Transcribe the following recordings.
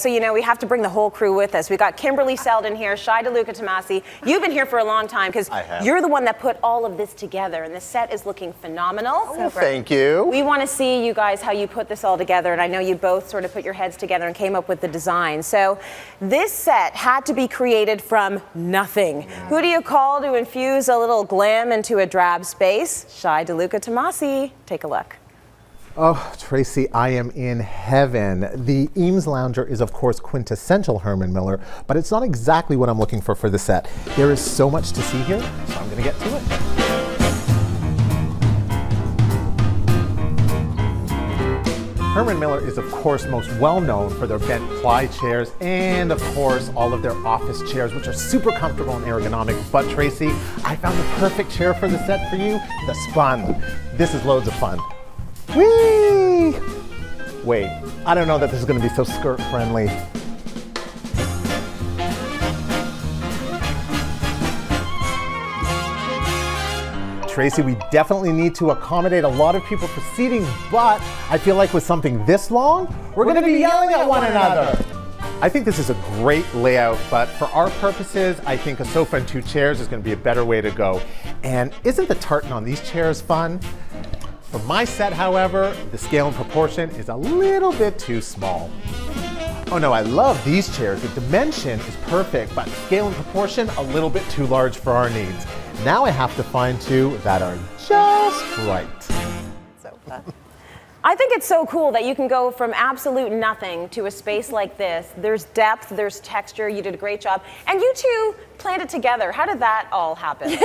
so you know we have to bring the whole crew with us. We got Kimberley, Seldon here, Shai, DeLuca-Tamasi. You've been here for a long time because you're the one that put all of this together, and the set is looking phenomenal. Oh, well, thank you. We want to see you guys how you put this all together, and I know you both sort of put your heads together and came up with the design. So this set had to be created from nothing. Who do you call to infuse a little glam into a drab space? Shai, DeLuca-Tamasi. Take a look. Oh, Tracy, I am in heaven. The Eames Lounger is, of course, quintessential Herman Miller, but it's not exactly what I'm looking for the set. There is so much to see here, so I'm going to get to it. Herman Miller is, of course, most well known for their bent ply chairs and, of course, all of their office chairs, which are super comfortable and ergonomic. But, Tracy, I found the perfect chair for the set for you, the Spun. This is loads of fun. Whee! Wait, I don't know that this is going to be so skirt friendly. Tracy, we definitely need to accommodate a lot of people for seating, but I feel like with something this long, we're going to be yelling at one another. I think this is a great layout, but for our purposes, I think a sofa and 2 chairs is going to be a better way to go. And isn't the tartan on these chairs fun? For my set, however, the scale and proportion is a little bit too small. Oh no, I love these chairs. The dimension is perfect, but scale and proportion a little bit too large for our needs. Now I have to find 2 that are just right. So fun. I think it's so cool that you can go from absolute nothing to a space like this. There's depth, there's texture, you did a great job. And you two planned it together. How did that all happen?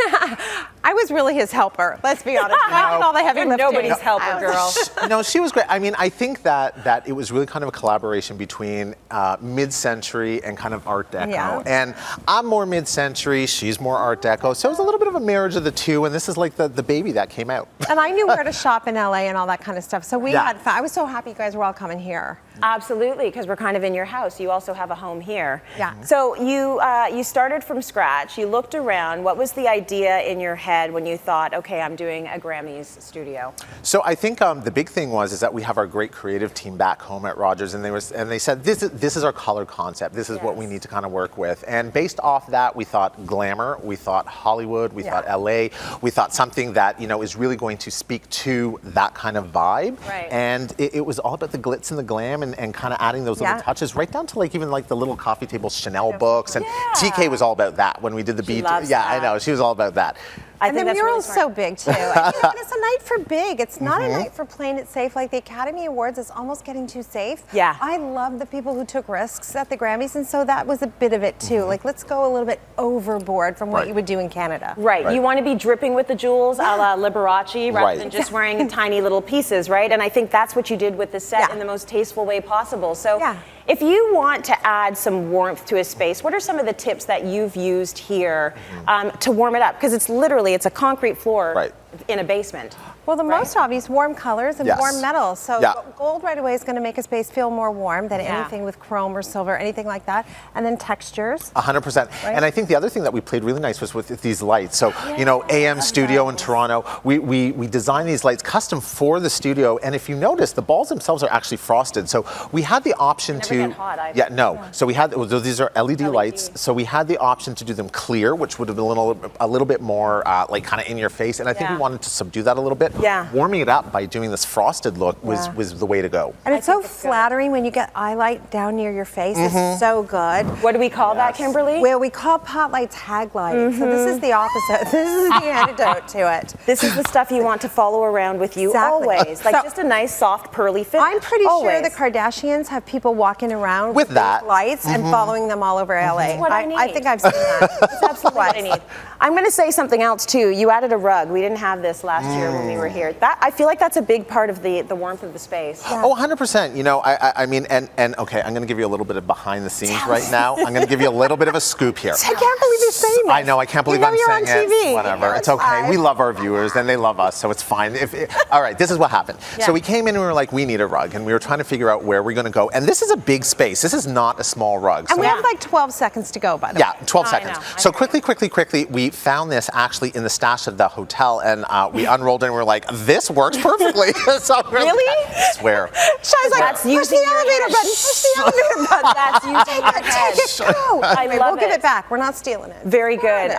I was really his helper, let's be honest. I did all the heavy lifting. Nobody's helper, girl. No, she was great. I mean, I think that it was really kind of a collaboration between mid-century and kind of Art Deco. Yeah. And I'm more mid-century, she's more Art Deco. So it was a little bit of a marriage of the two, and this is like the baby that came out. And I knew where to shop in LA and all that kind of stuff. So we had fun. I was so happy you guys were all coming here. Absolutely, because we're kind of in your house. You also have a home here. Yeah. So you started from scratch. You looked around. What was the idea in your head when you thought, okay, I'm doing a Grammys studio? So I think the big thing is that we have our great creative team back home at Rogers, and they said this is our color concept. This is what we need to kind of work with. And based off that, we thought glamour, we thought Hollywood, we thought LA, we thought something that is really going to speak to that kind of vibe. Right. And it was all about the glitz and the glam and kind of adding those little touches, right down to even the little coffee table Chanel books. And TK was all about that when we did the beat. Yeah, I know, she was all about that. And the mural's so big too. And it's a night for big. It's not a night for playing it safe. Like the Academy Awards is almost getting too safe. Yeah. I love the people who took risks at the Grammys, and so that was a bit of it too. Like, let's go a little bit overboard from what you would do in Canada. Right. You want to be dripping with the jewels a la Liberace rather than just wearing tiny little pieces, right? And I think that's what you did with the set in the most tasteful way possible. So if you want to add some warmth to a space, what are some of the tips that you've used here to warm it up? Because it's literally, it's a concrete floor in a basement. Well, the most obvious, warm colors and warm metals. So gold right away is going to make a space feel more warm than anything with chrome or silver, anything like that. And then textures. 100%. And I think the other thing that we played really nice was with these lights. So, AM Studio in Toronto, we designed these lights custom for the studio. And if you notice, the balls themselves are actually frosted. So we had the option to... Get hot either. So we had, these are LED lights. So we had the option to do them clear, which would have been a little bit more kind of in your face. And I think we wanted to subdue that a little bit. Warming it up by doing this frosted look was the way to go. And it's so flattering when you get eye light down near your face. It's so good. What do we call that, Kimberly? Well, we call pot lights hag light. So this is the opposite. This is the antidote to it. This is the stuff you want to follow around with you always. Like just a nice, soft, pearly finish. I'm pretty sure the Kardashians have people walking around with that lights and following them all over LA. What I think I've seen that. It's absolutely what I need. I'm going to say something else too. You added a rug. We didn't have this last year when we were here. I feel like that's a big part of the warmth of the space. Oh, 100%. I mean, and okay, I'm going to give you a little bit of behind the scenes right now. I'm going to give you a little bit of a scoop here. I can't believe you're saying this. I know, I can't believe I'm you're saying on TV. it. Whatever, it's okay. We love our viewers and they love us, so it's fine. All right, this is what happened. So we came in and we were like, we need a rug, and we were trying to figure out where we're going to go. And this is a big space. This is not a small rug. And we have like 12 seconds to go, by the way. 12 seconds. So quickly, we found this actually in the stash of the hotel, and we unrolled it and we were like, like, this works perfectly. So Really? I swear. Shai's like, That's push using the your elevator head. button, push the elevator button. That's using your head. Take it, go. I Anyway, love we'll give it. it back. We're not stealing it. Very good.